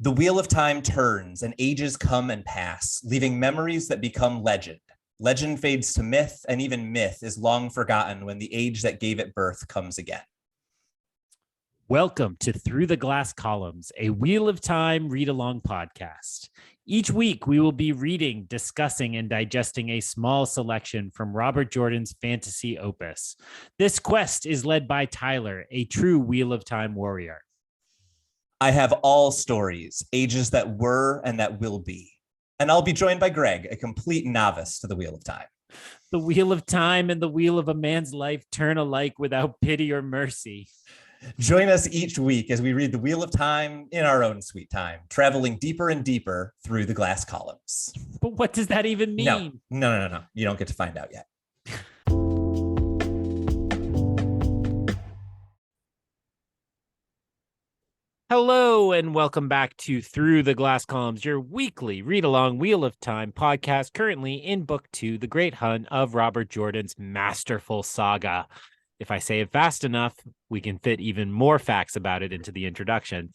The wheel of time turns and ages come and pass, leaving memories that become legend. Legend fades to myth, and even myth is long forgotten when the age that gave it birth comes again. Welcome to Through the Glass Columns, a Wheel of Time read-along podcast. Each week, we will be reading, discussing, and digesting a small selection from Robert Jordan's fantasy opus. This quest is led by Tyler, a true Wheel of Time warrior. I have all stories, ages that were and that will be. And I'll be joined by Greg, a complete novice to the Wheel of Time. The Wheel of Time and the wheel of a man's life turn alike without pity or mercy. Join us each week as we read the Wheel of Time in our own sweet time, traveling deeper and deeper through the glass columns. But what does that even mean? No. You don't get to find out yet. Hello and welcome back to Through the Glass Columns, your weekly read-along Wheel of Time podcast, currently in Book 2, The Great Hunt of Robert Jordan's masterful saga. If I say it fast enough, we can fit even more facts about it into the introduction.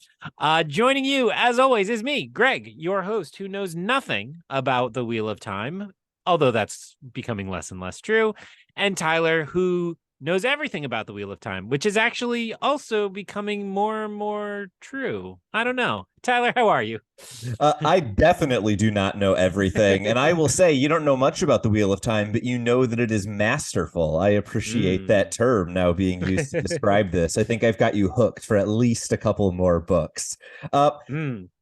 Joining you, as always, is me, Greg, your host, who knows nothing about the Wheel of Time, although that's becoming less and less true, and Tyler, who knows everything about the Wheel of Time, which is actually also becoming more and more true. I don't know. Tyler, how are you? I definitely do not know everything. And I will say, you don't know much about the Wheel of Time, but you know that it is masterful. I appreciate that term now being used to describe this. I think I've got you hooked for at least a couple more books.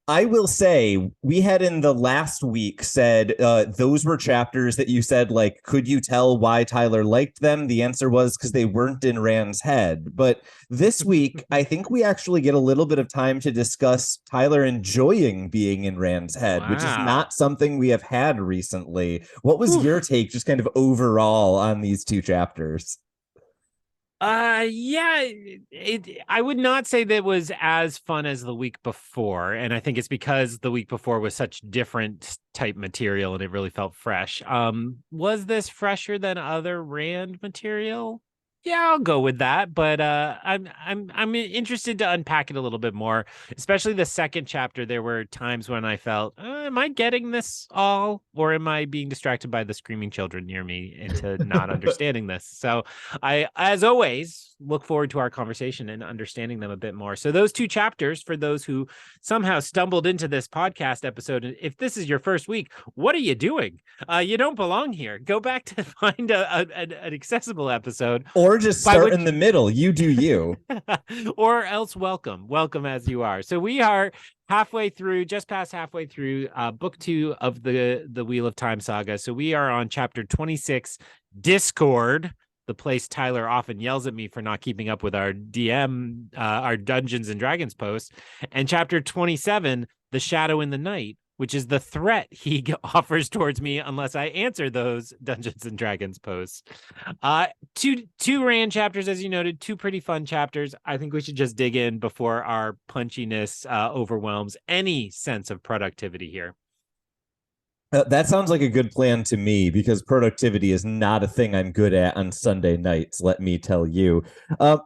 I will say, we had in the last week said those were chapters that you said, like, could you tell why Tyler liked them? The answer was because they weren't in Rand's head. But this week, I think we actually get a little bit of time to discuss Tyler enjoying being in Rand's head, which is not something we have had recently. What was your take just kind of overall on these two chapters? I would not say that was as fun as the week before. And I think it's because the week before was such different type material and it really felt fresh. Was this fresher than other Rand material? Yeah, I'll go with that. But I'm interested to unpack it a little bit more, especially the second chapter. There were times when I felt, am I getting this all, or am I being distracted by the screaming children near me into not understanding this? So I, as always, look forward to our conversation and understanding them a bit more. So those two chapters, for those who somehow stumbled into this podcast episode, if this is your first week, what are you doing? You don't belong here. Go back to find an accessible episode. Or just start in the middle. You do you. Or else welcome as you are. So we are just past halfway through book 2 of the Wheel of Time saga. So we are on chapter 26, Discord, the place Tyler often yells at me for not keeping up with our DM, our Dungeons and Dragons posts, and chapter 27, The Shadow in the Night, which is the threat he offers towards me unless I answer those Dungeons and Dragons posts. Two Rand chapters, as you noted, two pretty fun chapters. I think we should just dig in before our punchiness overwhelms any sense of productivity here. That sounds like a good plan to me, because productivity is not a thing I'm good at on Sunday nights, let me tell you.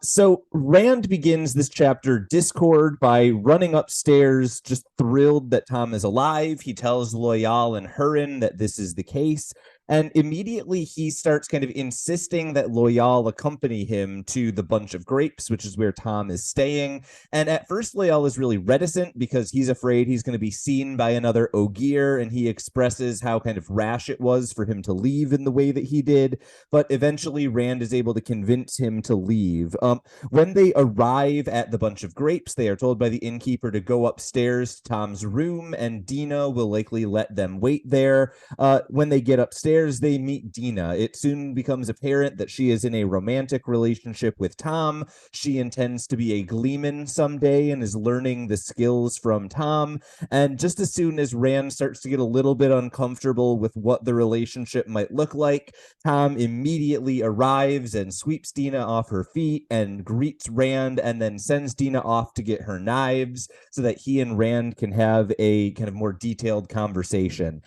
So Rand begins this chapter, Discord, by running upstairs, just thrilled that Tom is alive. He tells Loial and Hurin that this is the case. And immediately he starts kind of insisting that Loial accompany him to the Bunch of Grapes, which is where Tom is staying. And at first, Loial is really reticent because he's afraid he's going to be seen by another Ogier, and he expresses how kind of rash it was for him to leave in the way that he did. But eventually, Rand is able to convince him to leave. When they arrive at the Bunch of Grapes, they are told by the innkeeper to go upstairs to Tom's room, and Dina will likely let them wait there. When they get upstairs, they meet Dina. It soon becomes apparent that she is in a romantic relationship with Tom. She intends to be a gleeman someday and is learning the skills from Tom. And just as soon as Rand starts to get a little bit uncomfortable with what the relationship might look like, Tom immediately arrives and sweeps Dina off her feet and greets Rand, and then sends Dina off to get her knives so that he and Rand can have a kind of more detailed conversation.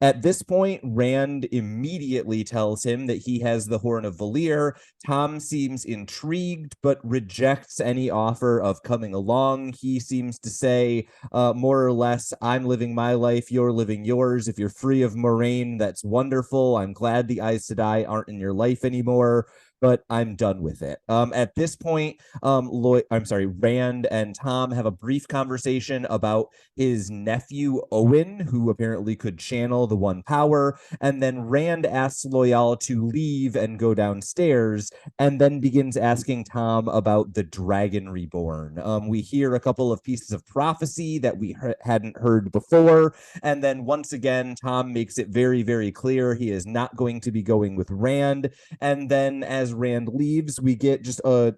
At this point, Rand immediately tells him that he has the Horn of Valir. Tom seems intrigued, but rejects any offer of coming along. He seems to say, more or less, I'm living my life, you're living yours. If you're free of Moraine, that's wonderful. I'm glad the Aes Sedai aren't in your life anymore, but I'm done with it. At this point, Rand and Tom have a brief conversation about his nephew Owen, who apparently could channel the One Power, and then Rand asks Loial to leave and go downstairs, and then begins asking Tom about the Dragon Reborn. We hear a couple of pieces of prophecy that we hadn't heard before, and then once again, Tom makes it very, very clear he is not going to be going with Rand, and then as Rand leaves, we get just a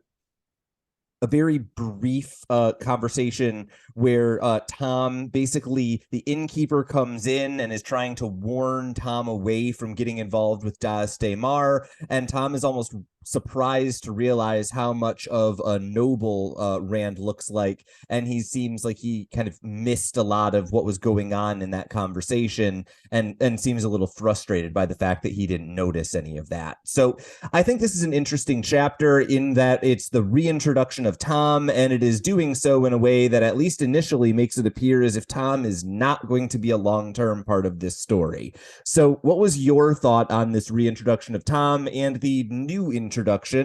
very brief conversation where Tom, basically the innkeeper, comes in and is trying to warn Tom away from getting involved with Daz Daymar, and Tom is almost surprised to realize how much of a noble Rand looks like, and he seems like he kind of missed a lot of what was going on in that conversation, and seems a little frustrated by the fact that he didn't notice any of that. So I think this is an interesting chapter in that it's the reintroduction of Tom, and it is doing so in a way that at least initially makes it appear as if Tom is not going to be a long-term part of this story. So what was your thought on this reintroduction of Tom and the new introduction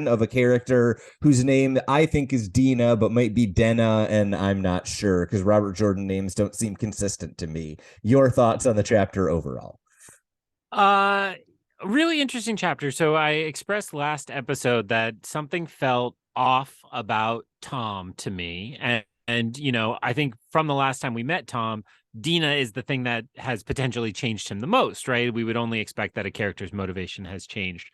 of a character whose name I think is Dina, but might be Denna, and I'm not sure because Robert Jordan names don't seem consistent to me. Your thoughts on the chapter overall? Really interesting chapter. So I expressed last episode that something felt off about Tom to me. And you know, I think from the last time we met Tom, Dina is the thing that has potentially changed him the most, right? We would only expect that a character's motivation has changed.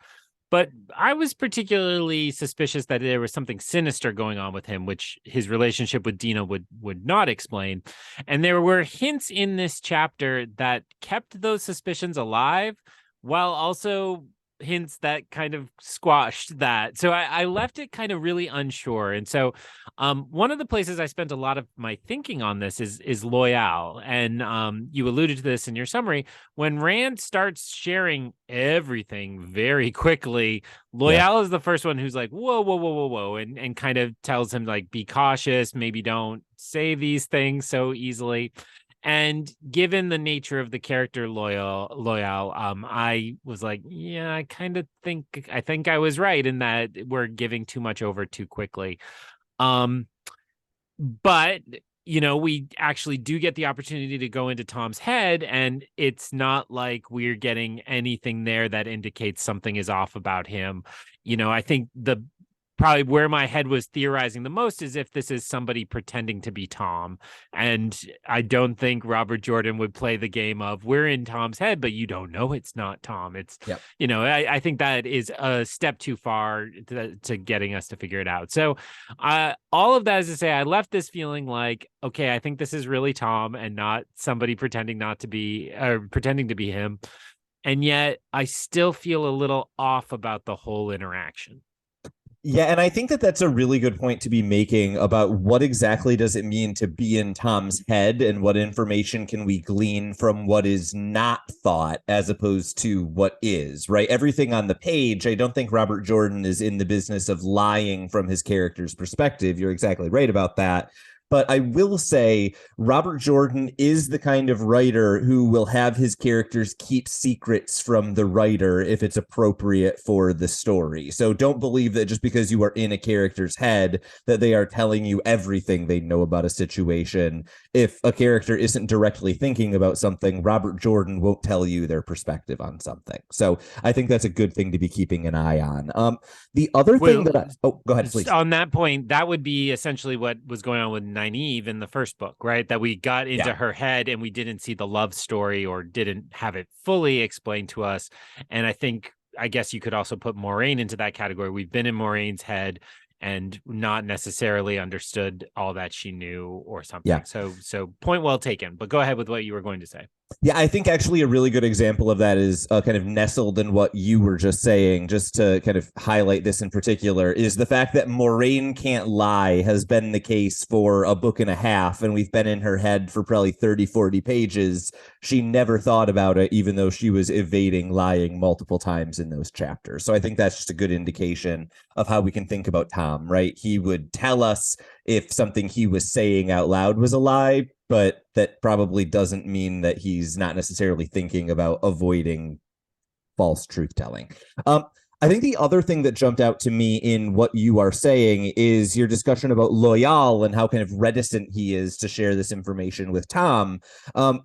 But I was particularly suspicious that there was something sinister going on with him, which his relationship with Dina would not explain. And there were hints in this chapter that kept those suspicions alive, while also hints that kind of squashed that. So I left it kind of really unsure. And so one of the places I spent a lot of my thinking on this is Loial. And you alluded to this in your summary. When Rand starts sharing everything very quickly, Loial is the first one who's like, whoa, whoa, whoa, whoa, whoa, and kind of tells him, like, be cautious, maybe don't say these things so easily. And given the nature of the character Loial, I was like, yeah, I think I was right in that we're giving too much over too quickly. But you know, we actually do get the opportunity to go into Tom's head, and it's not like we're getting anything there that indicates something is off about him. You know, I think probably where my head was theorizing the most is if this is somebody pretending to be Tom. And I don't think Robert Jordan would play the game of, we're in Tom's head, but you don't know it's not Tom. It's, you know, I think that is a step too far to getting us to figure it out. So all of that is to say, I left this feeling like, okay, I think this is really Tom and not somebody pretending not to be, or pretending to be him. And yet I still feel a little off about the whole interaction. Yeah, and I think that that's a really good point to be making about what exactly does it mean to be in Tom's head, and what information can we glean from what is not thought as opposed to what is, right? Everything on the page, I don't think Robert Jordan is in the business of lying from his character's perspective. You're exactly right about that. But I will say Robert Jordan is the kind of writer who will have his characters keep secrets from the writer if it's appropriate for the story. So don't believe that just because you are in a character's head that they are telling you everything they know about a situation. If a character isn't directly thinking about something, Robert Jordan won't tell you their perspective on something. So I think that's a good thing to be keeping an eye on. The other thing that go ahead, please. On that point, that would be essentially what was going on with Nynaeve in the first book, right? That we got into her head and we didn't see the love story, or didn't have it fully explained to us. And I guess you could also put Moiraine into that category. We've been in Moraine's head and not necessarily understood all that she knew or something. So point well taken, but go ahead with what you were going to say. Yeah, I think actually a really good example of that is kind of nestled in what you were just saying, just to kind of highlight this in particular, is the fact that Moraine can't lie has been the case for a book and a half, and we've been in her head for probably 30, 40 pages. She never thought about it, even though she was evading lying multiple times in those chapters. So I think that's just a good indication of how we can think about Tom, right? He would tell us if something he was saying out loud was a lie, but that probably doesn't mean that he's not necessarily thinking about avoiding false truth telling. I think the other thing that jumped out to me in what you are saying is your discussion about Loyal and how kind of reticent he is to share this information with Tom,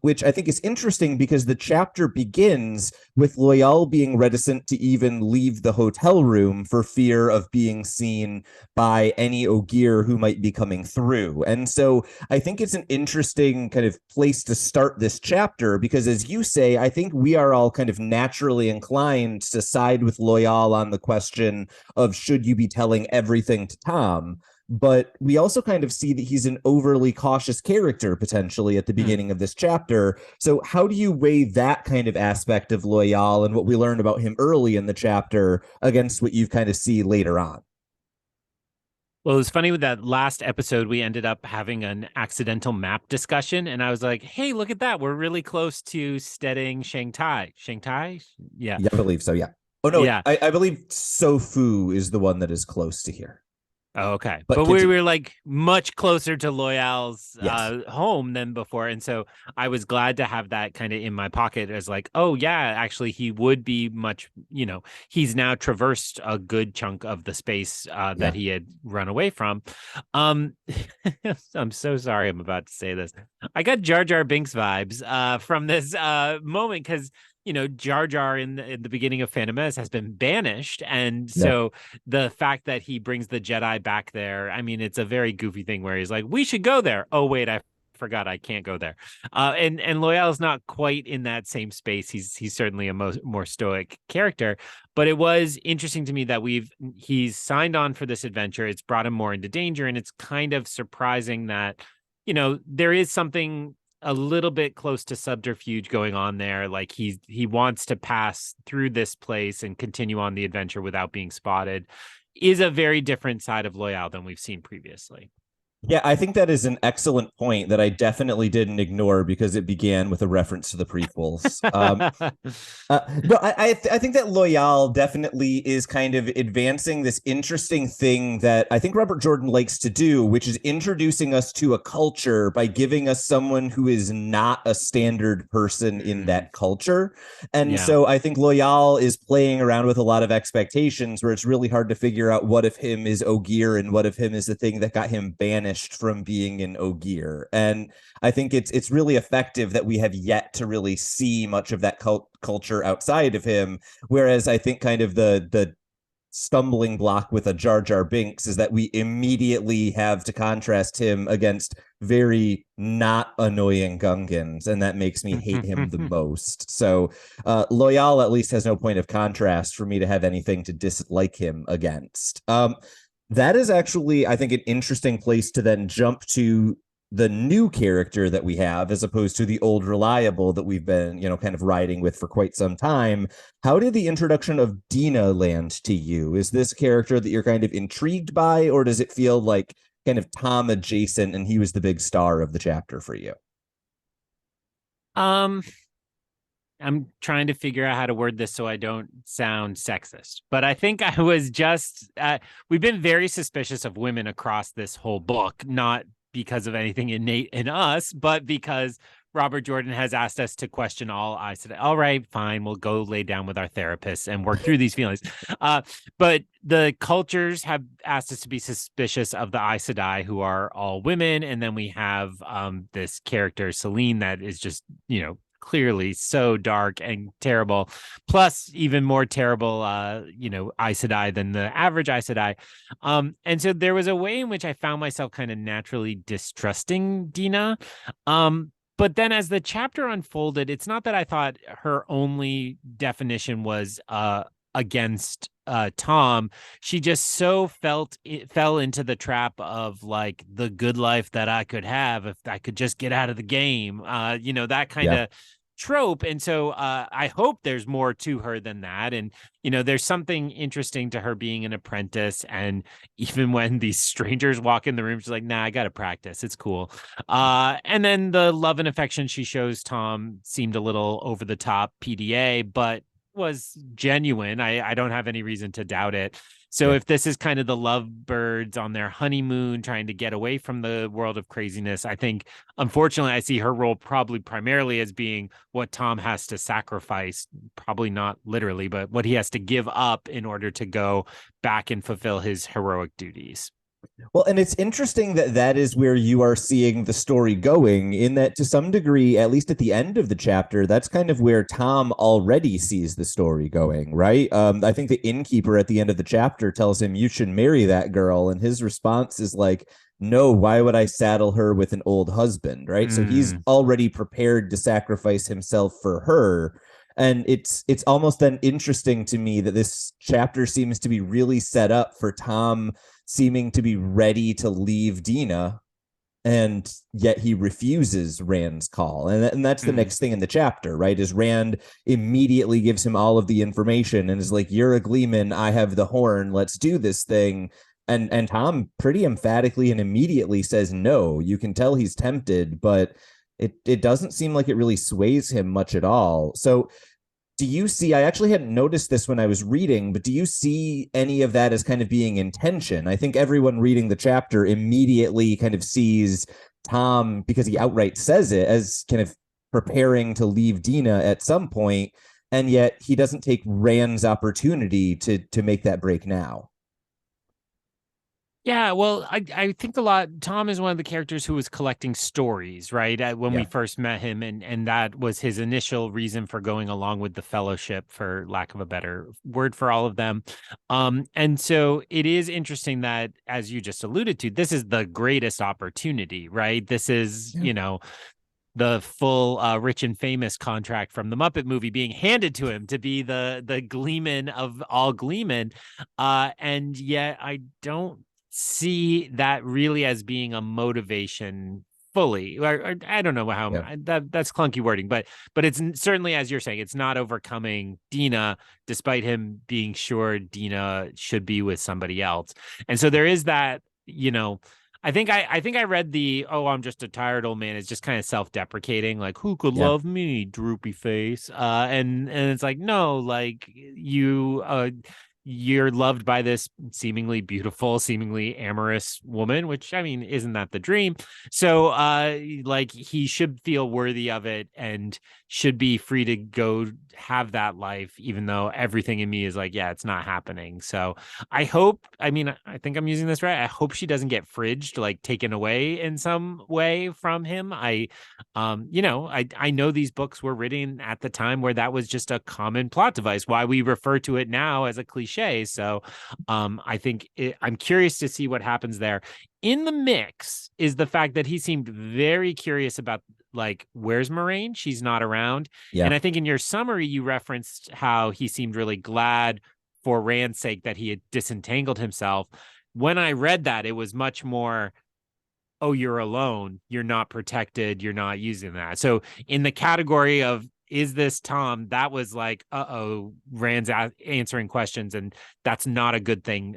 which I think is interesting because the chapter begins with Loyal being reticent to even leave the hotel room for fear of being seen by any Ogier who might be coming through. And so I think it's an interesting kind of place to start this chapter because, as you say, I think we are all kind of naturally inclined to side with Loyal on the question of should you be telling everything to Tom. But we also kind of see that he's an overly cautious character potentially at the beginning of this chapter. So, how do you weigh that kind of aspect of Loyal and what we learned about him early in the chapter against what you kind of see later on? Well, it was funny with that last episode, we ended up having an accidental map discussion. And I was like, hey, look at that. We're really close to steadying Shanghai. Shanghai? Yeah. Yeah, I believe so. Yeah. Oh, no, Yeah. I believe Sofu is the one that is close to here. Oh, okay. But But we continue. were like much closer to Loyal's Yes. home than before. And so I was glad to have that kind of in my pocket as like, oh, yeah, actually, he would be much, he's now traversed a good chunk of the space Yeah. that he had run away from. Um, I'm so sorry I'm about to say this. I got Jar Jar Binks vibes from this moment because Jar Jar in the beginning of Phantom Menace has been banished, and Yeah. so the fact that he brings the Jedi back there, I mean, it's a very goofy thing where he's like, "We should go there." Oh wait, I forgot I can't go there. And Loyal is not quite in that same space. He's certainly a more stoic character, but it was interesting to me that he's signed on for this adventure. It's brought him more into danger, and it's kind of surprising that there is something a little bit close to subterfuge going on there. Like he wants to pass through this place and continue on the adventure without being spotted. Is a very different side of Loyal than we've seen previously. Yeah, I think that is an excellent point that I definitely didn't ignore because it began with a reference to the prequels. No, I think that Loyal definitely is kind of advancing this interesting thing that I think Robert Jordan likes to do, which is introducing us to a culture by giving us someone who is not a standard person in that culture. And Yeah. so I think Loyal is playing around with a lot of expectations where it's really hard to figure out what if him is Ogier and what if him is the thing that got him banished from being an Ogier. And I think it's really effective that we have yet to really see much of that culture outside of him. Whereas I think kind of the stumbling block with a Jar Jar Binks is that we immediately have to contrast him against very not annoying Gungans, and that makes me hate him the most. So Loyal at least has no point of contrast for me to have anything to dislike him against. That is actually, I think, an interesting place to then jump to the new character that we have as opposed to the old reliable that we've been kind of riding with for quite some time. How did the introduction of Dina land to you? Is this a character that you're kind of intrigued by, or does it feel like kind of Tom adjacent and he was the big star of the chapter for you? um I'm trying to figure out how to word this so I don't sound sexist, but I think I was just we've been very suspicious of women across this whole book, not because of anything innate in us, but because Robert Jordan has asked us to question all I said, all right, fine, we'll go lay down with our therapists and work through these feelings. But the cultures have asked us to be suspicious of the Aes Sedai, who are all women. And then we have this character, Celine, that is just, clearly so dark and terrible, plus even more terrible, Aes Sedai than the average Aes Sedai. And so there was a way in which I found myself kind of naturally distrusting Dina. But then as the chapter unfolded, it's not that I thought her only definition was against Tom. She just so fell into the trap of like the good life that I could have if I could just get out of the game. That kind Yeah. of trope. And so I hope there's more to her than that. And, there's something interesting to her being an apprentice. And even when these strangers walk in the room, she's like, nah, I got to practice. It's cool. And then the love and affection she shows Tom seemed a little over the top PDA, but was genuine. I don't have any reason to doubt it. So if this is kind of the lovebirds on their honeymoon trying to get away from the world of craziness, I think, unfortunately, I see her role probably primarily as being what Tom has to sacrifice, probably not literally, but what he has to give up in order to go back and fulfill his heroic duties. Well, and it's interesting that that is where you are seeing the story going, in that to some degree, at least at the end of the chapter, that's kind of where Tom already sees the story going, right? I think the innkeeper at the end of the chapter tells him, you should marry that girl. And his response is like, no, why would I saddle her with an old husband, right? So he's already prepared to sacrifice himself for her. And it's almost then interesting to me that this chapter seems to be really set up for Tom seeming to be ready to leave Dina, and yet he refuses Rand's call. And that's the next thing in the chapter, right? Is Rand immediately gives him all of the information and is like, you're a Gleeman, I have the horn, let's do this thing. And Tom pretty emphatically and immediately says no. You can tell he's tempted, but it doesn't seem like it really sways him much at all. So do you see, I actually hadn't noticed this when I was reading, but do you see any of that as kind of being in tension? I think everyone reading the chapter immediately kind of sees Tom, because he outright says it, as kind of preparing to leave Dina at some point, and yet he doesn't take Rand's opportunity to make that break now. Yeah, well, I think Tom is one of the characters who was collecting stories, right? When we first met him, and that was his initial reason for going along with the Fellowship, for lack of a better word for all of them. And so it is interesting that, as you just alluded to, this is the greatest opportunity, right? This is, the full Rich and Famous contract from the Muppet movie being handed to him to be the Gleeman of all Gleeman. And yet I don't see that really as being a motivation fully, or I don't know how that's clunky wording, but it's certainly, as you're saying, it's not overcoming Dina, despite him being sure Dina should be with somebody else. And so there is that, I think I read the, oh, I'm just a tired old man, is just kind of self-deprecating, like, who could love me, droopy face, and it's like, no, like, you're loved by this seemingly beautiful, seemingly amorous woman, which, I mean, isn't that the dream? So, like, he should feel worthy of it and should be free to go have that life, even though everything in me is like, yeah, it's not happening. So I hope, I think I'm using this right. I hope she doesn't get fridged, like taken away in some way from him. I know these books were written at the time where that was just a common plot device, why we refer to it now as a cliche. So I think I'm curious to see what happens there. In the mix is the fact that he seemed very curious about, like, where's Moiraine? She's not around. Yeah. And I think in your summary, you referenced how he seemed really glad for Rand's sake that he had disentangled himself. When I read that, it was much more, oh, you're alone, you're not protected, you're not using that. So in the category of, is this Tom, that was like, Rand's answering questions, and that's not a good thing,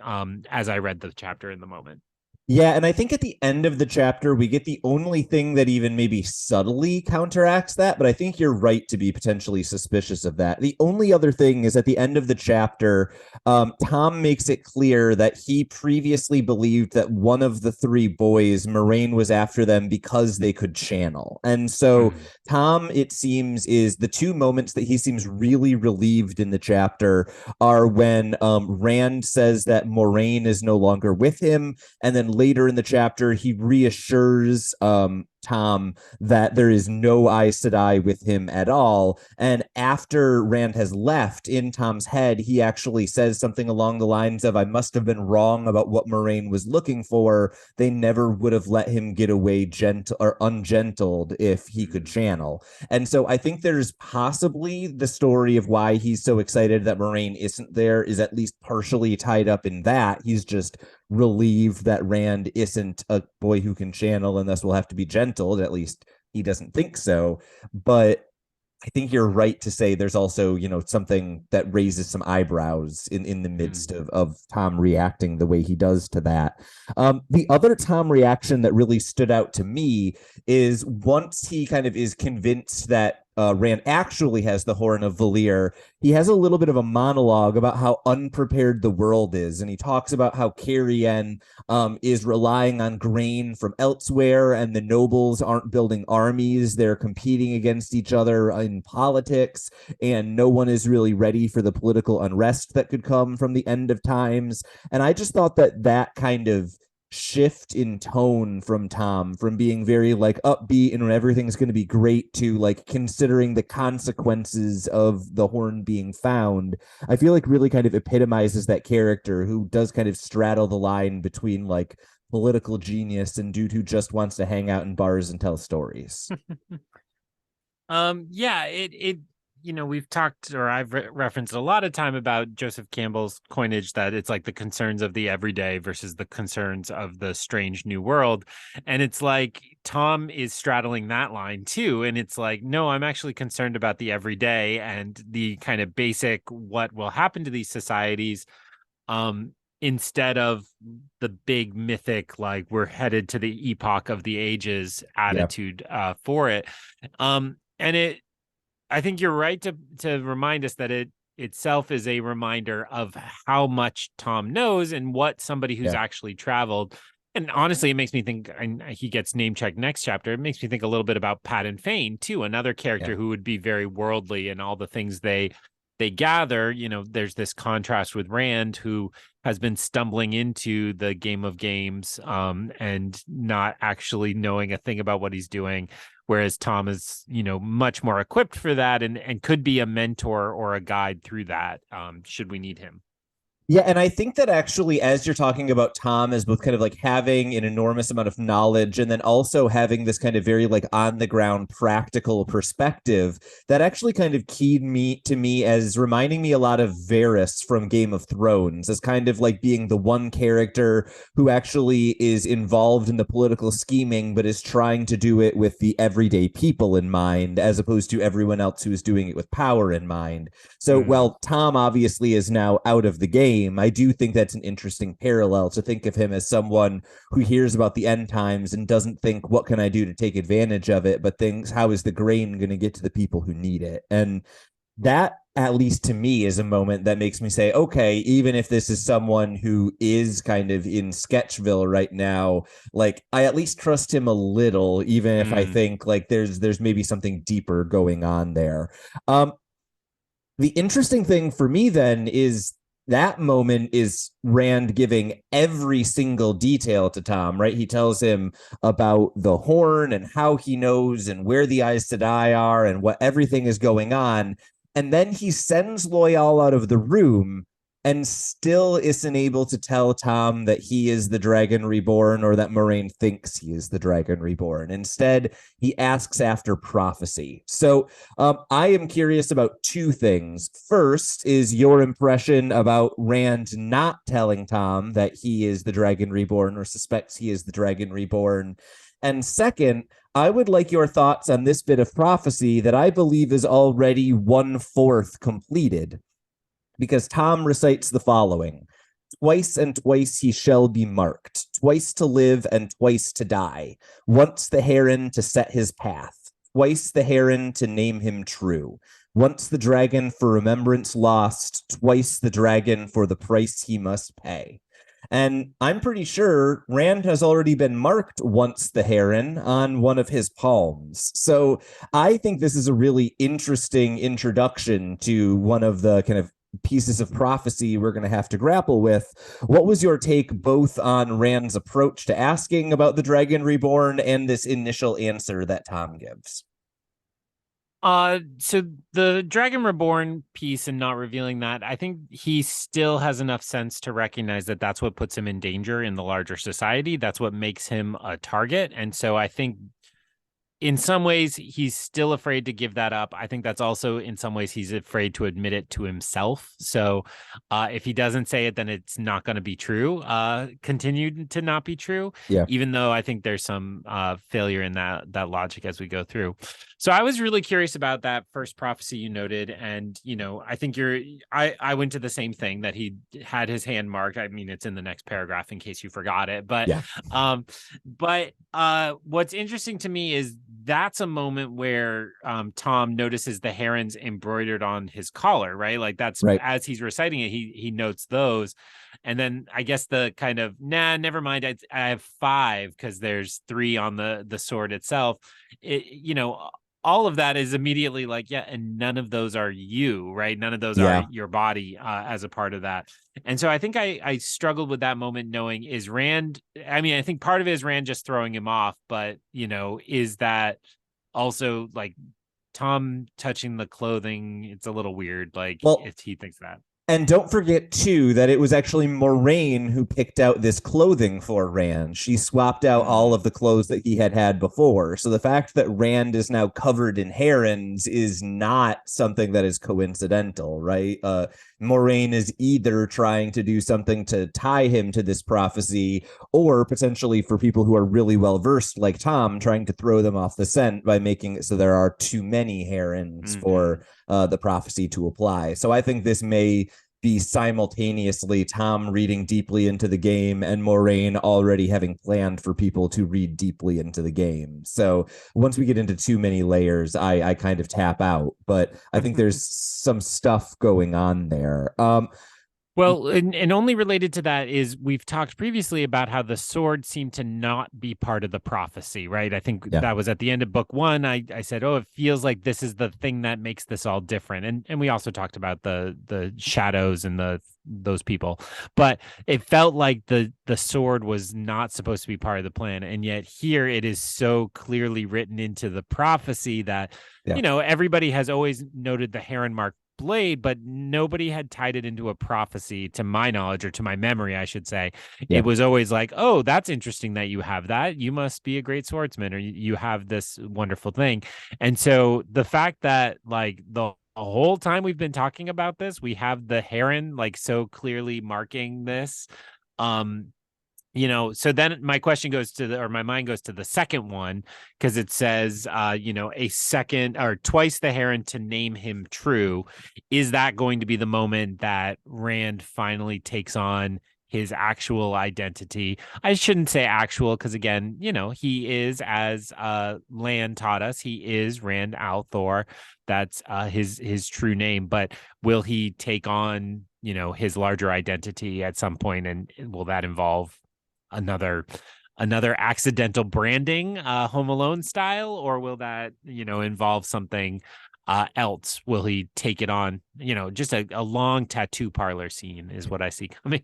as I read the chapter in the moment. Yeah, and I think at the end of the chapter, we get the only thing that even maybe subtly counteracts that, but I think you're right to be potentially suspicious of that. The only other thing is at the end of the chapter, Tom makes it clear that he previously believed that one of the three boys, Moiraine, was after them because they could channel. And so Tom, it seems, is the two moments that he seems really relieved in the chapter are when Rand says that Moiraine is no longer with him, and then later in the chapter, he reassures Tom that there is no Aes Sedai with him at all. And after Rand has left, in Tom's head, he actually says something along the lines of, I must have been wrong about what Moiraine was looking for. They never would have let him get away gentle or ungentled if he could channel. And so I think there's possibly the story of why he's so excited that Moiraine isn't there is at least partially tied up in that. He's just relieved that Rand isn't a boy who can channel and thus will have to be gentled. At least he doesn't think so. But I think you're right to say there's also, something that raises some eyebrows in the midst Mm. of Tom reacting the way he does to that. The other Tom reaction that really stood out to me is once he kind of is convinced that Rand actually has the Horn of Valir, he has a little bit of a monologue about how unprepared the world is. And he talks about how Carrion is relying on grain from elsewhere, and the nobles aren't building armies. They're competing against each other in politics, and no one is really ready for the political unrest that could come from the end of times. And I just thought that that kind of shift in tone from Tom, from being very like upbeat and everything's going to be great to like considering the consequences of the horn being found, I feel like really kind of epitomizes that character who does kind of straddle the line between like political genius and dude who just wants to hang out in bars and tell stories. Yeah, we've talked, or I've referenced a lot of time about Joseph Campbell's coinage that it's like the concerns of the everyday versus the concerns of the strange new world. And it's like Tom is straddling that line too. And it's like, no, I'm actually concerned about the everyday and the kind of basic what will happen to these societies. Instead of the big mythic, like we're headed to the epoch of the ages attitude for it. And I think you're right to remind us that it itself is a reminder of how much Tom knows and what somebody who's Yeah. actually traveled. And honestly, it makes me think, and he gets name checked next chapter. It makes me think a little bit about Padan Fain too, another character who would be very worldly and all the things they gather. There's this contrast with Rand, who has been stumbling into the game of games, and not actually knowing a thing about what he's doing. Whereas Tom is, much more equipped for that and could be a mentor or a guide through that, should we need him. Yeah, and I think that actually, as you're talking about Tom as both kind of like having an enormous amount of knowledge and then also having this kind of very like on the ground practical perspective, that actually kind of keyed me to me as reminding me a lot of Varys from Game of Thrones, as kind of like being the one character who actually is involved in the political scheming, but is trying to do it with the everyday people in mind, as opposed to everyone else who is doing it with power in mind. So, while Tom obviously is now out of the game, I do think that's an interesting parallel to think of him as someone who hears about the end times and doesn't think, what can I do to take advantage of it, but thinks, how is the grain going to get to the people who need it? And that, at least to me, is a moment that makes me say, okay, even if this is someone who is kind of in Sketchville right now, like I at least trust him a little, even if I think like there's maybe something deeper going on there. The interesting thing for me then is that moment is Rand giving every single detail to Tom, right? He tells him about the horn and how he knows and where the Aes Sedai are and what everything is going on. And then he sends Loial out of the room and still isn't able to tell Tom that he is the Dragon Reborn or that Moiraine thinks he is the Dragon Reborn. Instead, he asks after prophecy. So I am curious about two things. First is your impression about Rand not telling Tom that he is the Dragon Reborn or suspects he is the Dragon Reborn. And second, I would like your thoughts on this bit of prophecy that I believe is already 1/4 completed, because Tom recites the following: twice and twice he shall be marked, twice to live and twice to die, once the heron to set his path, twice the heron to name him true, once the dragon for remembrance lost, twice the dragon for the price he must pay. And I'm pretty sure Rand has already been marked once the heron on one of his palms. So I think this is a really interesting introduction to one of the kind of pieces of prophecy we're going to have to grapple with. What was your take both on Rand's approach to asking about the Dragon Reborn and this initial answer that Tom gives? So the Dragon Reborn piece and not revealing that, I think he still has enough sense to recognize that that's what puts him in danger in the larger society. That's what makes him a target. And so I think in some ways he's still afraid to give that up. I think that's also in some ways he's afraid to admit it to himself. So if he doesn't say it, then it's not going to be true, continue to not be true. Yeah. Even though I think there's some failure in that logic as we go through. So I was really curious about that first prophecy you noted. And, I think I went to the same thing, that he had his hand marked. I mean, it's in the next paragraph in case you forgot it, but Yeah. What's interesting to me is that's a moment where Tom notices the herons embroidered on his collar, right? Like that's Right. as he's reciting it, he notes those. And then I guess the kind of, never mind. I have 5 because there's 3 on the sword itself. All of that is immediately like, yeah, and none of those are you, right? None of those are your body as a part of that. And so I think I struggled with that moment, knowing, is Rand, I mean, I think part of it is Rand just throwing him off, but, is that also like Tom touching the clothing? It's a little weird, like, if he thinks that. And don't forget, too, that it was actually Moiraine who picked out this clothing for Rand. She swapped out all of the clothes that he had before. So the fact that Rand is now covered in herons is not something that is coincidental, right? Moiraine is either trying to do something to tie him to this prophecy, or potentially, for people who are really well-versed like Tom, trying to throw them off the scent by making it so there are too many herons for the prophecy to apply. So I think this may be simultaneously Tom reading deeply into the game and Moiraine already having planned for people to read deeply into the game. So once we get into too many layers, I kind of tap out. But I think there's some stuff going on there. Well, and only related to that is we've talked previously about how the sword seemed to not be part of the prophecy, right? I think that was at the end of book 1. I said, oh, it feels like this is the thing that makes this all different. And we also talked about the shadows and those people, but it felt like the sword was not supposed to be part of the plan. And yet here it is so clearly written into the prophecy that, everybody has always noted the heron mark blade, but nobody had tied it into a prophecy, to my knowledge, or to my memory, I should say. It was always like, oh, that's interesting that you have that. You must be a great swordsman, or you have this wonderful thing. And so the fact that like the whole time we've been talking about this, we have the heron like so clearly marking this. So then my question goes to my mind goes to the second one, because it says, a second or twice the heron to name him true. Is that going to be the moment that Rand finally takes on his actual identity? I shouldn't say actual, because again, he is, as Lan taught us, he is Rand al'Thor. That's his true name. But will he take on, his larger identity at some point, and will that involve another accidental branding, Home Alone style, or will that involve something else? Will he take it on, just a long tattoo parlor scene is what I see coming.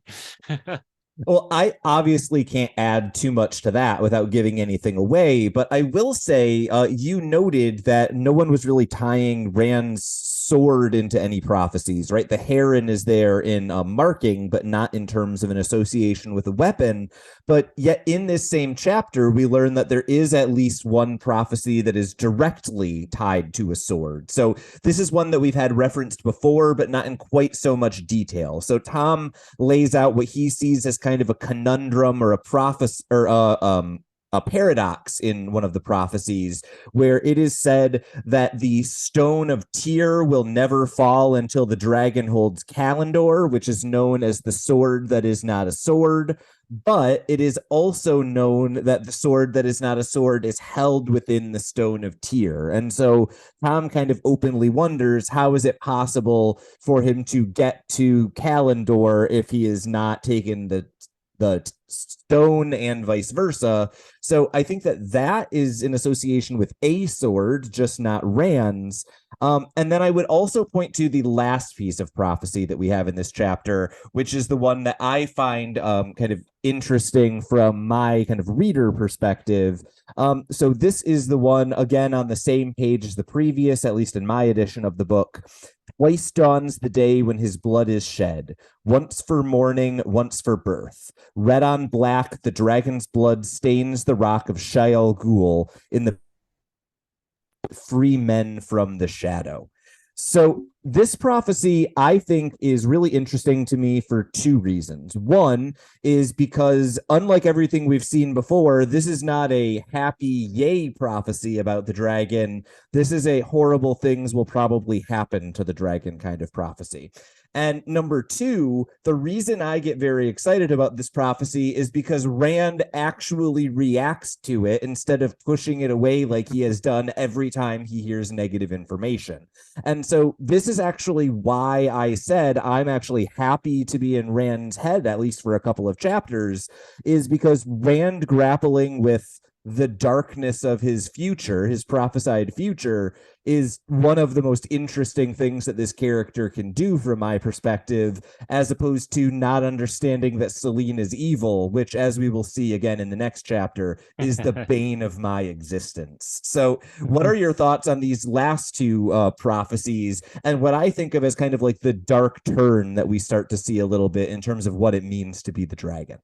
Well, I obviously can't add too much to that without giving anything away, but I will say you noted that no one was really tying Rand's sword into any prophecies, right? The heron is there in marking, but not in terms of an association with a weapon. But yet in this same chapter, we learn that there is at least one prophecy that is directly tied to a sword. So this is one that we've had referenced before, but not in quite so much detail. So Tom lays out what he sees as kind of a conundrum or a prophecy or a paradox in one of the prophecies, where it is said that the stone of Tyr will never fall until the dragon holds Kalendor, which is known as the sword that is not a sword. But it is also known that the sword that is not a sword is held within the stone of Tyr. And so Tom kind of openly wonders, how is it possible for him to get to Kalendor if he is not taken the stone and vice versa? So I think that is in association with a sword, just not Rand's. And then I would also point to the last piece of prophecy that we have in this chapter, which is the one that I find kind of interesting from my kind of reader perspective. So this is the one, again, on the same page as the previous, at least in my edition of the book. Twice dawns the day when his blood is shed, once for mourning, once for birth. Red on black, the dragon's blood stains the rock of Shaiol Ghul in the free men from the shadow. So this prophecy, I think, is really interesting to me for two reasons. One is because, unlike everything we've seen before, this is not a happy yay prophecy about the dragon. This is a horrible things will probably happen to the dragon kind of prophecy. And number two, the reason I get very excited about this prophecy is because Rand actually reacts to it instead of pushing it away like he has done every time he hears negative information. And so this is actually why I said I'm actually happy to be in Rand's head, at least for a couple of chapters, is because Rand grappling with the darkness of his future, his prophesied future, is one of the most interesting things that this character can do from my perspective, as opposed to not understanding that Selene is evil, which, as we will see again in the next chapter, is the bane of my existence. So what are your thoughts on these last two prophecies and what I think of as kind of like the dark turn that we start to see a little bit in terms of what it means to be the dragon?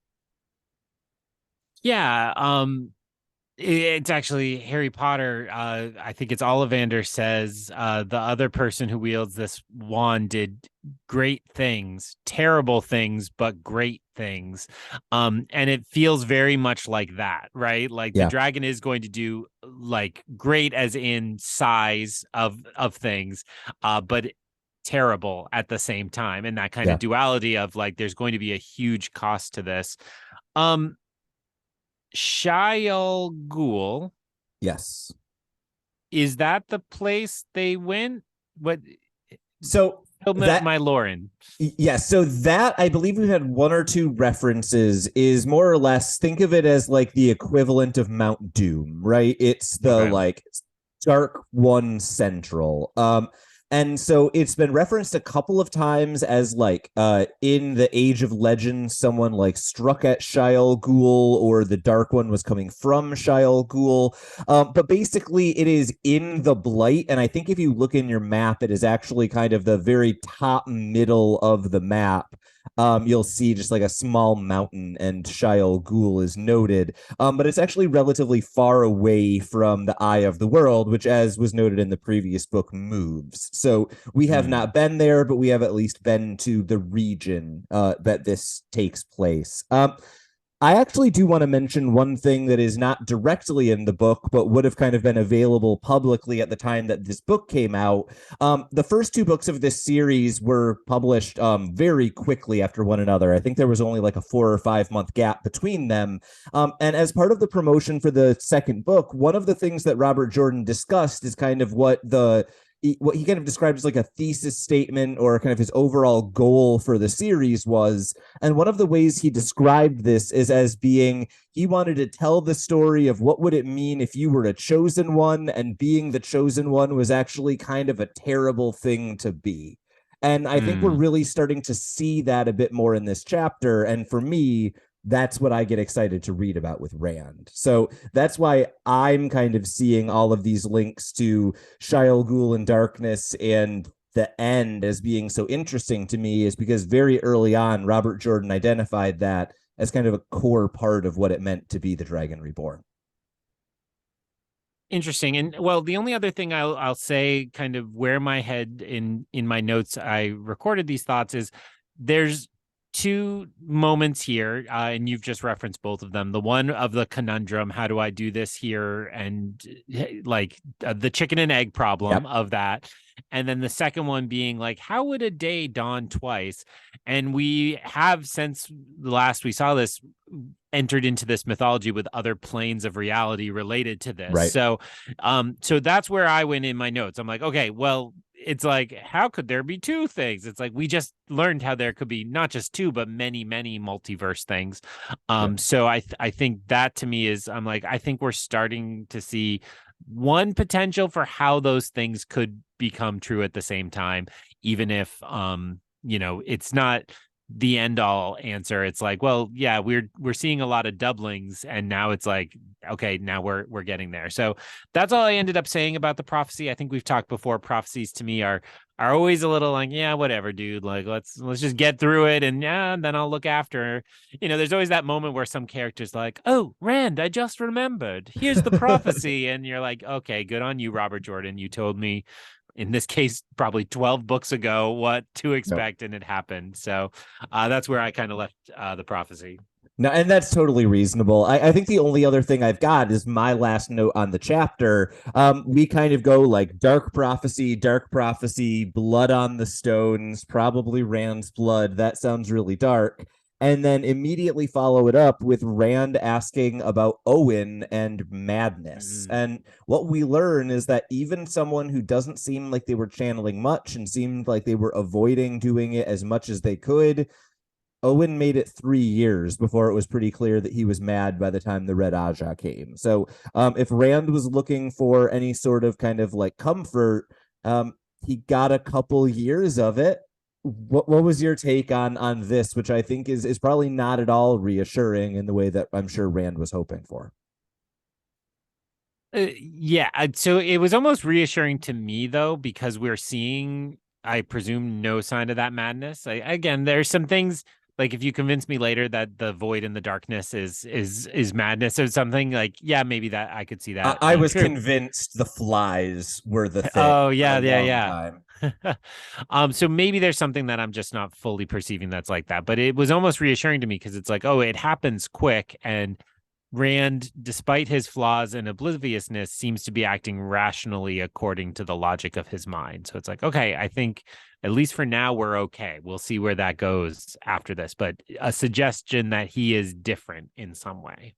Yeah, it's actually Harry Potter. I think it's Ollivander says the other person who wields this wand did great things, terrible things, but great things. And it feels very much like that, right? Like the Yeah. dragon is going to do like great as in size of things, but terrible at the same time. And that kind Yeah. of duality of like there's going to be a huge cost to this. Um, Shayol Ghul, Yes. is that the place they went? What So that my Lauren? yeah, so that I believe we've had one or two references is more or less think of it as like the equivalent of Mount Doom, right? It's the Okay. like Dark One Central. And so it's been referenced a couple of times as like in the Age of Legends, someone like struck at Shayol Ghul, or the Dark One was coming from Shayol Ghul. But basically, it is in the Blight, and I think if you look in your map, it is actually kind of the very top middle of the map. You'll see just like a small mountain, and Shayol Ghul is noted. But it's actually relatively far away from the Eye of the World, which, as was noted in the previous book, moves. So we have not been there, but we have at least been to the region that this takes place. I actually do want to mention one thing that is not directly in the book, but would have kind of been available publicly at the time that this book came out. The first two books of this series were published very quickly after one another. I think there was only like a 4 or 5 month gap between them. And as part of the promotion for the second book, one of the things that Robert Jordan discussed is kind of what he kind of described as like a thesis statement or kind of his overall goal for the series was. And one of the ways he described this is as being he wanted to tell the story of what would it mean if you were a chosen one, and being the chosen one was actually kind of a terrible thing to be. And I think we're really starting to see that a bit more in this chapter. And for me, that's what I get excited to read about with Rand. So that's why I'm kind of seeing all of these links to Shayol Ghul and Darkness and the end as being so interesting to me, is because very early on, Robert Jordan identified that as kind of a core part of what it meant to be the Dragon Reborn. Interesting. And well, the only other thing I'll say, kind of where my head in my notes I recorded these thoughts, is there's two moments here, and you've just referenced both of them. The one of the conundrum, how do I do this here? And like the chicken and egg problem of that. And then the second one being like, how would a day dawn twice? And we have, since the last we saw this, entered into this mythology with other planes of reality related to this. Right. So that's where I went in my notes. I'm like, okay, well, it's like, how could there be two things? It's like, we just learned how there could be not just two, but many, many multiverse things. So I think that to me is, I'm like, I think we're starting to see one potential for how those things could become true at the same time, even if, it's not the end all answer. It's like, well, yeah, we're seeing a lot of doublings, and now it's like, okay, now we're getting there. So that's all I ended up saying about the prophecy. I think we've talked before. Prophecies to me are always a little like, yeah, whatever, dude. Like, let's just get through it, and yeah, and then I'll look after. There's always that moment where some character's like, oh, Rand, I just remembered. Here's the prophecy, and you're like, okay, good on you, Robert Jordan. You told me, in this case, probably 12 books ago, what to expect, and it happened. So that's where I kind of left the prophecy. No, and that's totally reasonable. I think the only other thing I've got is my last note on the chapter. We kind of go like dark prophecy, blood on the stones, probably Rand's blood. That sounds really dark. And then immediately follow it up with Rand asking about Owen and madness. And what we learn is that even someone who doesn't seem like they were channeling much and seemed like they were avoiding doing it as much as they could, Owen made it 3 years before it was pretty clear that he was mad by the time the Red Ajah came. So if Rand was looking for any sort of kind of like comfort, he got a couple years of it. What was your take on this, which I think is probably not at all reassuring in the way that I'm sure Rand was hoping for? Yeah, so it was almost reassuring to me though, because we're seeing, I presume, no sign of that madness. Again, there's some things like, if you convince me later that the void in the darkness is madness or something, like, yeah, maybe that I could see that I being was true. convinced the flies were the thing. Oh yeah, for a yeah, long yeah. time. So maybe there's something that I'm just not fully perceiving that's like that, but it was almost reassuring to me because it's like, oh, it happens quick, and Rand, despite his flaws and obliviousness, seems to be acting rationally according to the logic of his mind. So it's like, okay, I think at least for now we're okay. We'll see where that goes after this, but a suggestion that he is different in some way.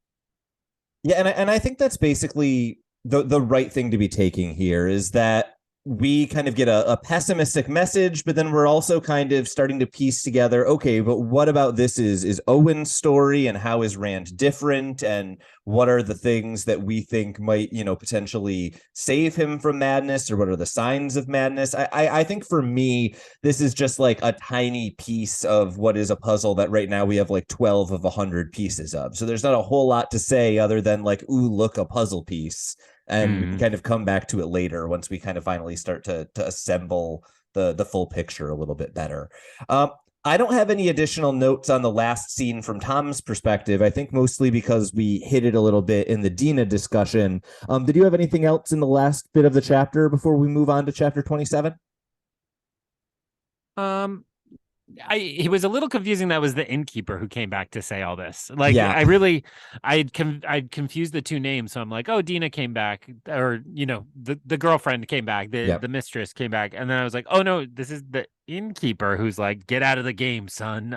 Yeah, and I think that's basically the right thing to be taking here is that we kind of get a pessimistic message, but then we're also kind of starting to piece together, okay, but what about this is Owen's story, and how is Rand different, and what are the things that we think might, potentially save him from madness, or what are the signs of madness? I think for me, this is just like a tiny piece of what is a puzzle that right now we have like 12 of 100 pieces of. So there's not a whole lot to say other than like, ooh, look, a puzzle piece. And we can kind of come back to it later once we kind of finally start to assemble the full picture a little bit better. I don't have any additional notes on the last scene from Tom's perspective. I think mostly because we hit it a little bit in the Dina discussion. Did you have anything else in the last bit of the chapter before we move on to chapter 27? It was a little confusing. That was the innkeeper who came back to say all this. Like, Yeah. I'd confused the two names. So I'm like, oh, Dina came back, or the girlfriend came back, the mistress came back, and then I was like, oh no, this is the innkeeper who's like, get out of the game, son.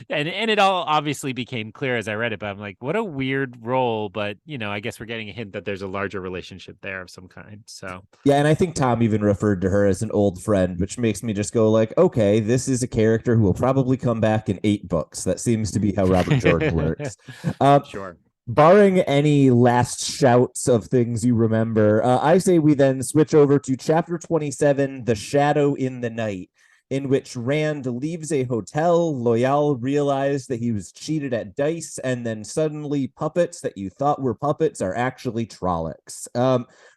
And it all obviously became clear as I read it. But I'm like, what a weird role. But I guess we're getting a hint that there's a larger relationship there of some kind. So yeah, and I think Tom even referred to her as an old friend, which makes me just go like, okay, this is a character who will probably come back in 8 books. That seems to be how Robert Jordan works. Sure. Barring any last shouts of things you remember, I say we then switch over to chapter 27, The Shadow in the Night, in which Rand leaves a hotel. Loial realized that he was cheated at dice, and then suddenly puppets that you thought were puppets are actually Trollocs.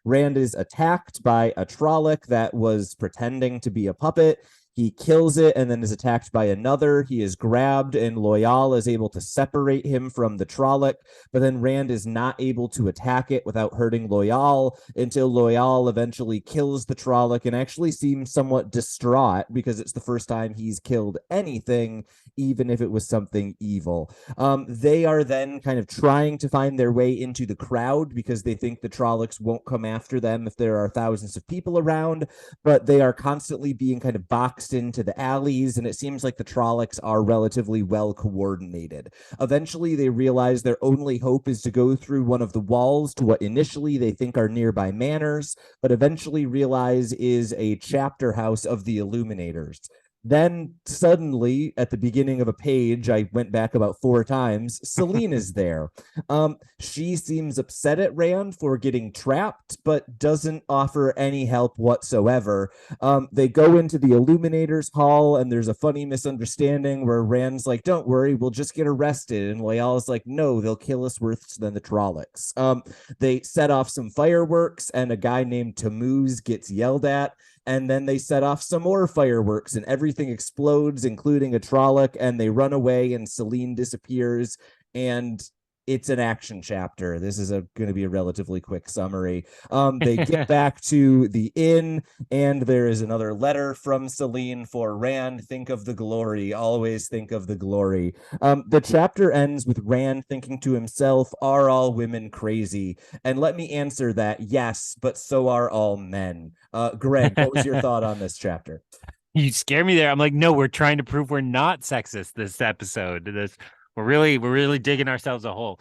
Rand is attacked by a Trolloc that was pretending to be a puppet. He kills it and then is attacked by another. He is grabbed, and Loial is able to separate him from the Trolloc, but then Rand is not able to attack it without hurting Loial until Loial eventually kills the Trolloc and actually seems somewhat distraught because it's the first time he's killed anything, even if it was something evil. They are then kind of trying to find their way into the crowd because they think the Trollocs won't come after them if there are thousands of people around, but they are constantly being kind of boxed into the alleys, and it seems like the Trollocs are relatively well coordinated. Eventually, they realize their only hope is to go through one of the walls to what initially they think are nearby manors, but eventually realize is a chapter house of the Illuminators. Then suddenly, at the beginning of a page, I went back about 4 times. Selene is there. She seems upset at Rand for getting trapped, but doesn't offer any help whatsoever. They go into the Illuminators Hall, and there's a funny misunderstanding where Rand's like, "Don't worry, we'll just get arrested," and Loyal is like, "No, they'll kill us worse than the Trollocs." They set off some fireworks, and a guy named Tammuz gets yelled at, and then they set off some more fireworks and everything explodes, including a Trolloc, and they run away and Selene disappears, and it's an action chapter. This is going to be a relatively quick summary. They get back to the inn, and there is another letter from Selene for Rand. Think of the glory. Always think of the glory. The chapter ends with Rand thinking to himself, "Are all women crazy?" And let me answer that: yes, but so are all men. Greg, what was your thought on this chapter? You scare me there. I'm like, no, we're trying to prove we're not sexist this episode. We're really digging ourselves a hole.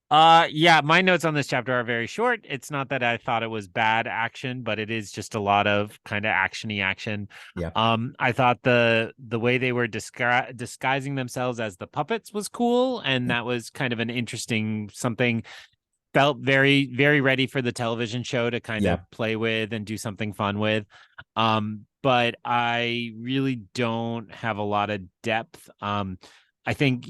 Yeah, my notes on this chapter are very short. It's not that I thought it was bad action, but it is just a lot of kind of actiony action. Yeah. I thought the way they were disguising themselves as the puppets was cool, and that was kind of an interesting something. Felt very, very ready for the television show to kind of play with and do something fun with. But I really don't have a lot of depth. I think,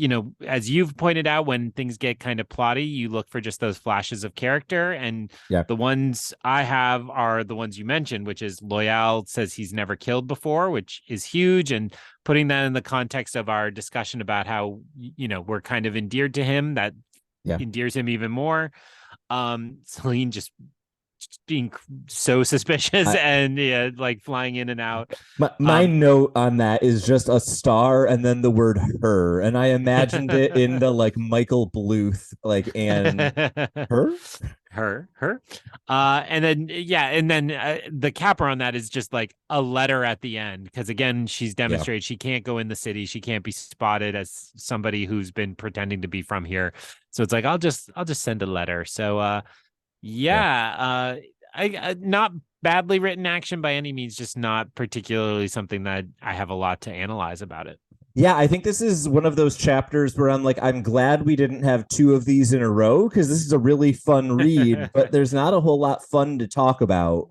as you've pointed out, when things get kind of plotty, you look for just those flashes of character. And the ones I have are the ones you mentioned, which is Loyal says he's never killed before, which is huge. And putting that in the context of our discussion about how, we're kind of endeared to him, that endears him even more. Selene just being so suspicious and like flying in and out. My note on that is just a star and then the word her, and I imagined it in the like Michael Bluth and her and then the capper on that is just like a letter at the end, because again she's demonstrated she can't go in the city, she can't be spotted as somebody who's been pretending to be from here, so it's like I'll just send a letter. So I not badly written action by any means, just not particularly something that I have a lot to analyze about it. Yeah, I think this is one of those chapters where I'm glad we didn't have 2 of these in a row, because this is a really fun read, but there's not a whole lot fun to talk about.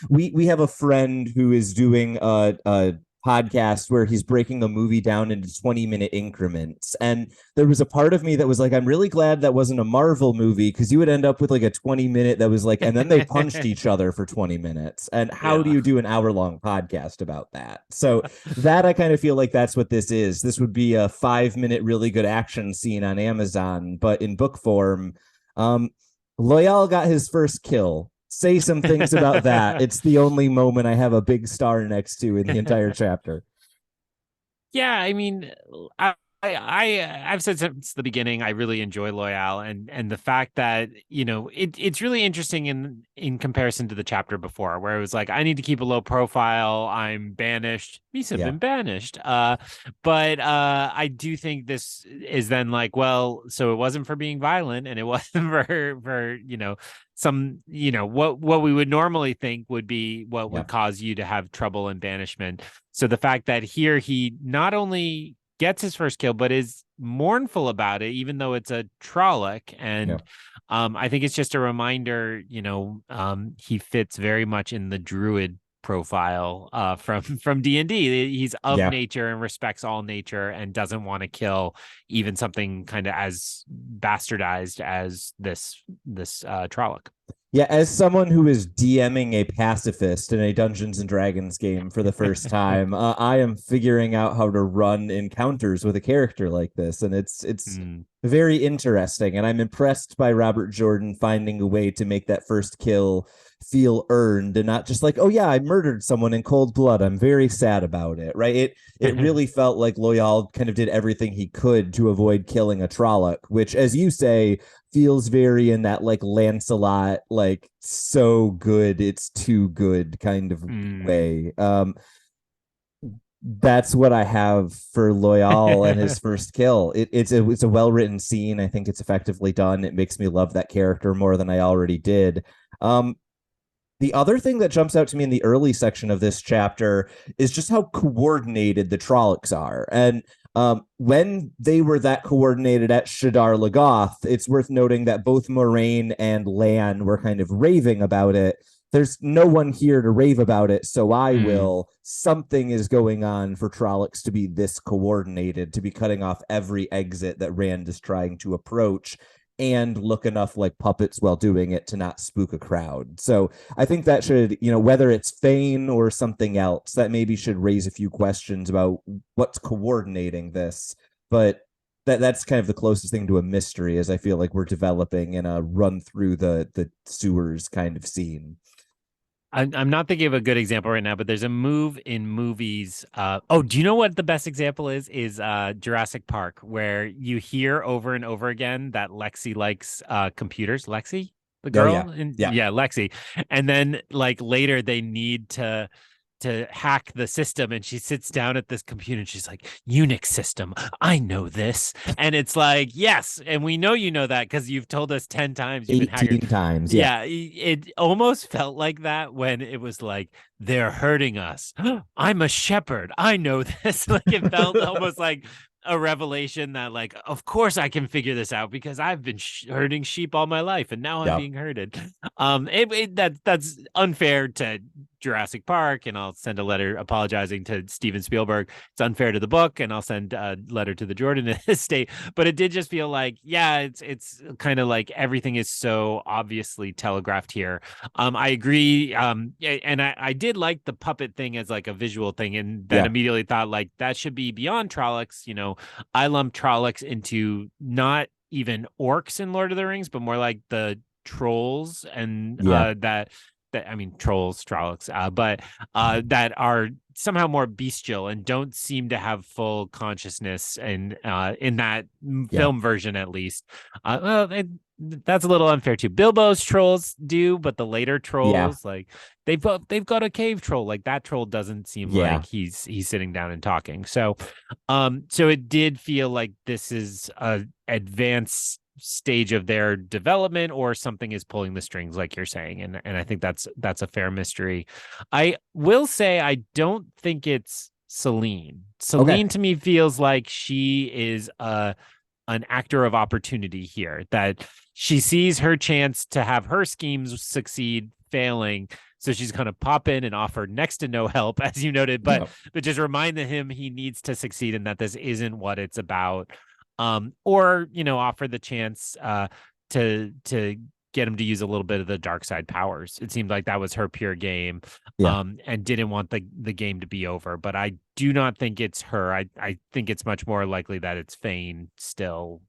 We have a friend who is doing a podcast where he's breaking a movie down into 20-minute increments. And there was a part of me that was like, I'm really glad that wasn't a Marvel movie, because you would end up with like a 20-minute that was like, and then they punched each other for 20 minutes. And how do you do an hour-long podcast about that? So that I kind of feel like that's what this is. This would be a 5-minute really good action scene on Amazon, but in book form. Loyal got his first kill. Say some things about that. It's the only moment I have a big star next to in the entire chapter. Yeah, I mean, I've said since the beginning I really enjoy Loyal, and the fact that it's really interesting in comparison to the chapter before, where it was like I need to keep a low profile, I'm banished. Misa been banished. But I do think this is then like, well, so it wasn't for being violent, and it wasn't for some what we would normally think would be what would cause you to have trouble in banishment. So the fact that here he not only gets his first kill, but is mournful about it, even though it's a Trolloc. And I think it's just a reminder, he fits very much in the druid profile from D&D. He's of nature and respects all nature and doesn't want to kill even something kind of as bastardized as this Trolloc. Yeah, as someone who is DMing a pacifist in a Dungeons and Dragons game for the first time, I am figuring out how to run encounters with a character like this, and it's very interesting. And I'm impressed by Robert Jordan finding a way to make that first kill feel earned and not just like, oh yeah, I murdered someone in cold blood, I'm very sad about it, right? It really felt like Loyal kind of did everything he could to avoid killing a Trolloc, which, as you say, feels very in that like Lancelot, like so good it's too good kind of way. That's what I have for Loyal and his first kill. It's a well-written scene. I think it's effectively done. It makes me love that character more than I already did. The other thing that jumps out to me in the early section of this chapter is just how coordinated the Trollocs are. And when they were that coordinated at Shadar Logoth, it's worth noting that both Moraine and Lan were kind of raving about it. There's no one here to rave about it, so I will. Something is going on for Trollocs to be this coordinated, to be cutting off every exit that Rand is trying to approach and look enough like puppets while doing it to not spook a crowd. So I think that should, whether it's Fane or something else, that maybe should raise a few questions about what's coordinating this. But that's kind of the closest thing to a mystery, as I feel like we're developing in a run through the sewers kind of scene. I'm not thinking of a good example right now, but there's a move in movies. Do you know what the best example is? Is Jurassic Park, where you hear over and over again that Lexi likes computers. Lexi, the Oh, girl, yeah. Yeah. yeah, Lexi, and then like later they need to hack the system, and she sits down at this computer and she's like, Unix system, I know this. And it's like, yes, and we know you know that because you've told us 10 times you've been 18 hacked. times. Yeah, it almost felt like that when it was like, they're hurting us. I'm a shepherd, I know this. Like it felt almost like a revelation that, like, of course I can figure this out because I've been herding sheep all my life and now I'm being herded. That's unfair to Jurassic Park, and I'll send a letter apologizing to Steven Spielberg. It's unfair to the book, and I'll send a letter to the Jordan estate. But it did just feel like, yeah, it's kind of like everything is so obviously telegraphed here. I agree. And I did like the puppet thing as like a visual thing, and then immediately thought like that should be beyond Trollocs. I lump Trollocs into not even orcs in Lord of the Rings, but more like the trolls, and I mean trolls, Trollocs, but that are somehow more bestial and don't seem to have full consciousness, and in that film version at least. That's a little unfair too. Bilbo's trolls do, but the later trolls, like they've got a cave troll. Like that troll doesn't seem like he's sitting down and talking. So it did feel like this is a advanced stage of their development, or something is pulling the strings, like you're saying, and I think that's a fair mystery. I will say I don't think it's Selene. Selene to me feels like she is an actor of opportunity here, that she sees her chance to have her schemes succeed failing, so she's going to pop in and offer next to no help, as you noted, but just remind him he needs to succeed and that this isn't what it's about. Or offer the chance to get him to use a little bit of the dark side powers. It seemed like that was her pure game, and didn't want the game to be over. But I do not think it's her. I think it's much more likely that it's Fane still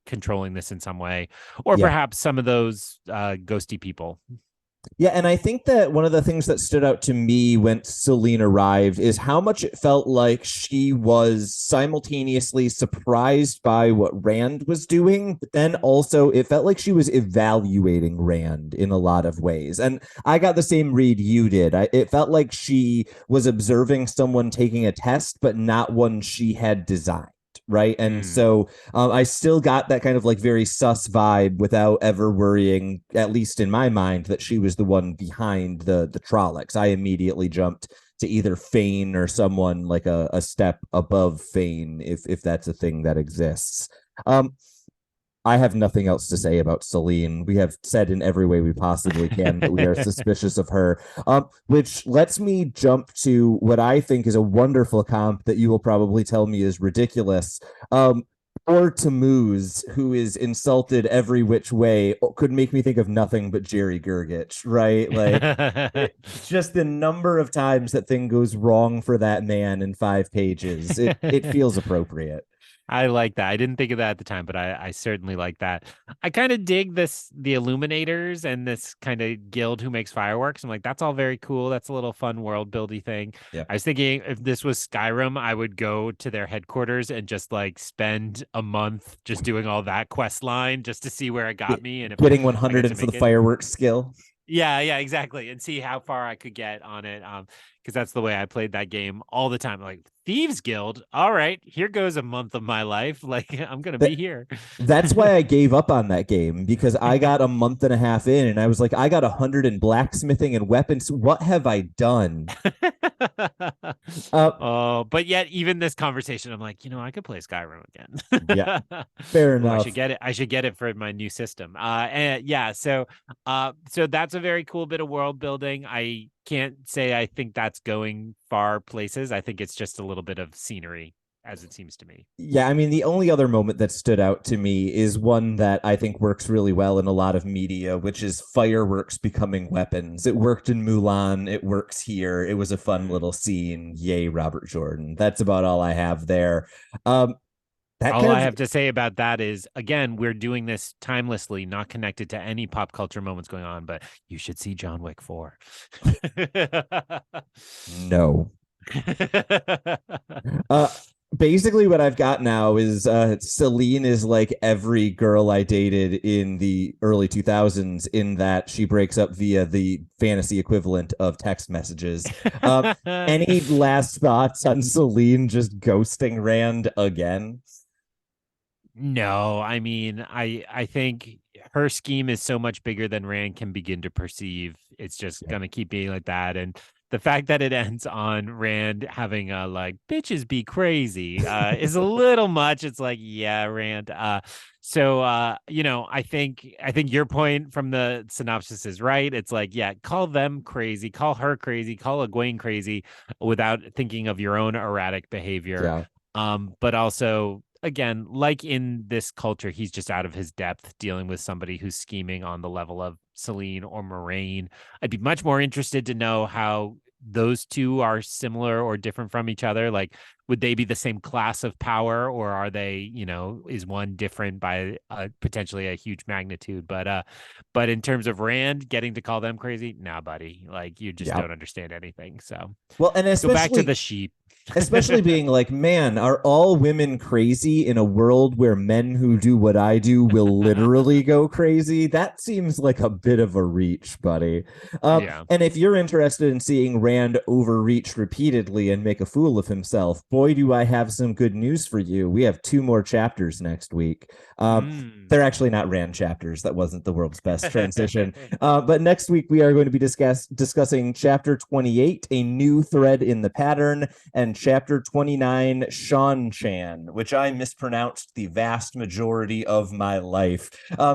controlling this in some way, or perhaps some of those ghosty people. Yeah, and I think that one of the things that stood out to me when Selene arrived is how much it felt like she was simultaneously surprised by what Rand was doing, but then also it felt like she was evaluating Rand in a lot of ways. And I got the same read you did. It felt like she was observing someone taking a test, but not one she had designed. Right. And so I still got that kind of like very sus vibe without ever worrying, at least in my mind, that she was the one behind the Trollocs. I immediately jumped to either Fane or someone like a step above Fane, if that's a thing that exists. I have nothing else to say about Selene. We have said in every way we possibly can that we are suspicious of her, which lets me jump to what I think is a wonderful comp that you will probably tell me is ridiculous. Or Tammuz, who is insulted every which way, could make me think of nothing but Jerry Gergich, right? Like, just the number of times that thing goes wrong for that man in 5 pages. It feels appropriate. I like that. I didn't think of that at the time, but I certainly like that. I kind of dig the Illuminators and this kind of guild who makes fireworks. I'm like, that's all very cool. That's a little fun world buildy thing. Yeah. I was thinking if this was Skyrim, I would go to their headquarters and just like spend a month just doing all that quest line just to see where it got me. And if getting 100 in for the fireworks skill. Yeah, exactly. And see how far I could get on it. Because that's the way I played that game all the time. Like Thieves Guild. All right, here goes a month of my life. Like I'm gonna That be here. that's why I gave up on that game because I got a month and a half in and I was like, I got 100 in blacksmithing and weapons. What have I done? Uh, Oh, but yet even this conversation, I'm like, I could play Skyrim yeah, again. fair Oh, I should enough. get it. I should get it for my new system. And yeah, so that's a very cool bit of world building. I can't say I think that's going far places. I think it's just a little bit of scenery, as it seems to me. Yeah, I mean, the only other moment that stood out to me is one that I think works really well in a lot of media, which is fireworks becoming weapons. It worked in Mulan. It works here. It was a fun little scene. Yay, Robert Jordan. That's about all I have there. Um, that All kind I of have to say about that is, again, we're doing this timelessly, not connected to any pop culture moments going on, but you should see John Wick 4. no. Uh, Basically what I've got now is Celine is like every girl I dated in the early 2000s in that she breaks up via the fantasy equivalent of text messages. Any last thoughts on Celine just ghosting Rand again? No, I mean, I think her scheme is so much bigger than Rand can begin to perceive. It's just Yeah. gonna keep being like that. And the fact that it ends on Rand having a like bitches be crazy is a little much. It's like, yeah, Rand. I think your point from the synopsis is right. It's like, yeah, call them crazy, call her crazy, call Egwene crazy without thinking of your own erratic behavior. Yeah. But also, again, like in this culture, he's just out of his depth dealing with somebody who's scheming on the level of Celine or Moraine. I'd be much more interested to know how those two are similar or different from each other. Like, would they be the same class of power, or are they, is one different by potentially a huge magnitude? But in terms of Rand getting to call them crazy, nah, buddy, like you just Yeah. don't understand anything. So Well, and go back to especially the sheep. especially being like, man, are all women crazy in a world where men who do what I do will literally go crazy? That seems like a bit of a reach, buddy. Yeah. And if you're interested in seeing Rand overreach repeatedly and make a fool of himself, boy, do I have some good news for you. We have 2 more chapters next week. Mm. They're actually not Rand chapters. That wasn't the world's best transition. But next week, we are going to be discussing chapter 28, A New Thread in the Pattern, and chapter 29, Seanchan, which I mispronounced the vast majority of my life.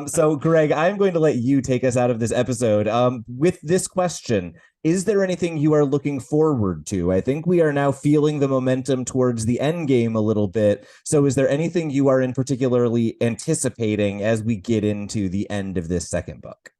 So, Greg, I'm going to let you take us out of this episode with this question. Is there anything you are looking forward to? I think we are now feeling the momentum towards the end game a little bit. So is there anything you are in particularly anticipating as we get into the end of this second book?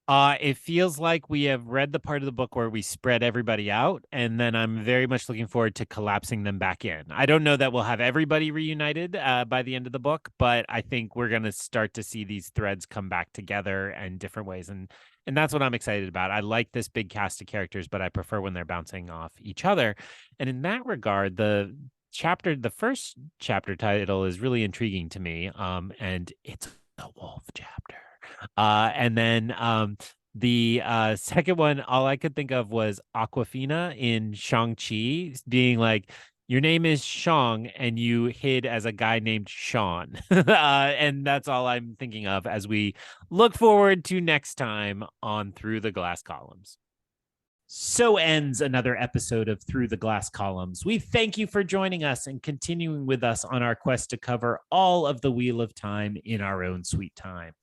It feels like we have read the part of the book where we spread everybody out, and then I'm very much looking forward to collapsing them back in. I don't know that we'll have everybody reunited by the end of the book, but I think we're going to start to see these threads come back together in different ways, and that's what I'm excited about. I like this big cast of characters, but I prefer when they're bouncing off each other. And in that regard, the first chapter title is really intriguing to me, and it's the wolf chapter. And then the second one, all I could think of was Aquafina in Shang-Chi being like, your name is Shang and you hid as a guy named Sean. And that's all I'm thinking of as we look forward to next time on Through the Glass Columns. So ends another episode of Through the Glass Columns. We thank you for joining us and continuing with us on our quest to cover all of the Wheel of Time in our own sweet time.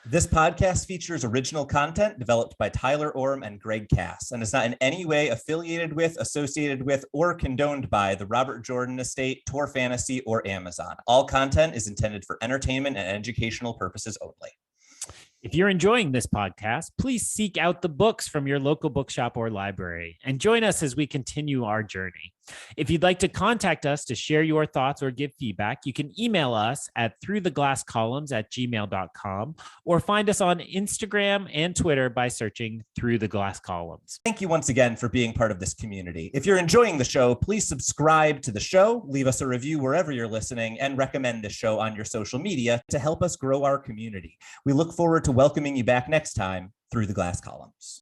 This podcast features original content developed by Tyler Orm and Greg Cass and is not in any way affiliated with, associated with, or condoned by the Robert Jordan Estate, Tor Fantasy, or Amazon. All content is intended for entertainment and educational purposes only. If you're enjoying this podcast, please seek out the books from your local bookshop or library and join us as we continue our journey. If you'd like to contact us to share your thoughts or give feedback, you can email us at throughtheglasscolumns@gmail.com or find us on Instagram and Twitter by searching Through the Glass Columns. Thank you once again for being part of this community. If you're enjoying the show, please subscribe to the show, leave us a review wherever you're listening, and recommend this show on your social media to help us grow our community. We look forward to welcoming you back next time through the Glass Columns.